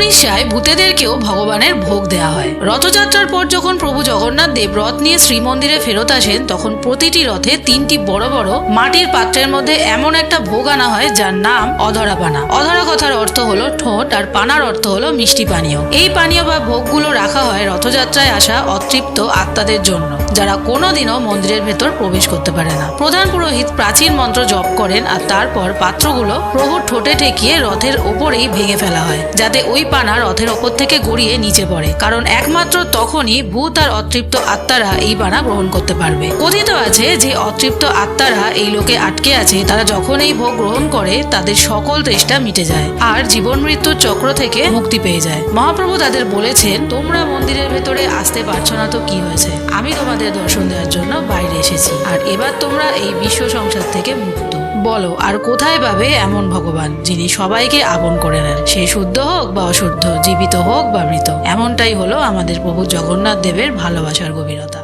উড়িষ্যায় ভূতেদেরকেও ভগবানের ভোগ দেওয়া হয়। রথযাত্রার পর যখন প্রভু জগন্নাথ দেব রথ নিয়ে শ্রীমন্দিরে ফেরত আসেন, তখন প্রতিটি রথে 3টি বড় বড় মাটির পাত্রের মধ্যে এমন একটা ভোগ আনা হয় যার নাম অধরা পানা। অধরা কথার অর্থ হলো ঠোঁট, আর পানার অর্থ হলো মিষ্টি পানীয়। এই পানীয় বা ভোগগুলো রাখা হয় রথযাত্রায় আসা অতৃপ্ত আত্মাদের জন্য, যারা কোনোদিনও মন্দিরের ভেতর প্রবেশ করতে পারে না। প্রধান পুরোহিত প্রাচীন মন্ত্র জপ করেন, আর তারপর পাত্রগুলো প্রভুর ঠোঁটে ঠেকিয়ে রথের ওপরেই ভেঙে ফেলা হয়, যাতে ওই পানা রথের ওপর থেকে গড়িয়ে নিচে পড়ে। কারণ একমাত্র তখনই ভূত আর অতৃপ্ত আত্মারা এই পানা গ্রহণ করতে পারবে। কথিত আছে যে অতৃপ্ত আত্মারা এই লোকে আটকে আছে, তারা যখন এই ভোগ গ্রহণ করে তাদের সকল তেষ্টা মিটে যায় আর জীবন মৃত্যুর চক্র থেকে মুক্তি পেয়ে যায়। মহাপ্রভু তাদের বলেছেন, তোমরা মন্দিরের ভেতরে আসতে পারছো না তো কি হয়েছে, আমি তোমাদের দর্শন দেওয়ার জন্য বাইরে এসেছি, আর এবার তোমরা এই বিশ্ব সংসার থেকে মুক্ত। বলো আর কোথায় পাবে এমন ভগবান যিনি সবাইকে আপন করে নেন, সে শুদ্ধ হোক বা অশুদ্ধ, জীবিত হোক বা মৃত। এমনটাই হলো আমাদের প্রভু জগন্নাথ দেবের ভালোবাসার গভীরতা।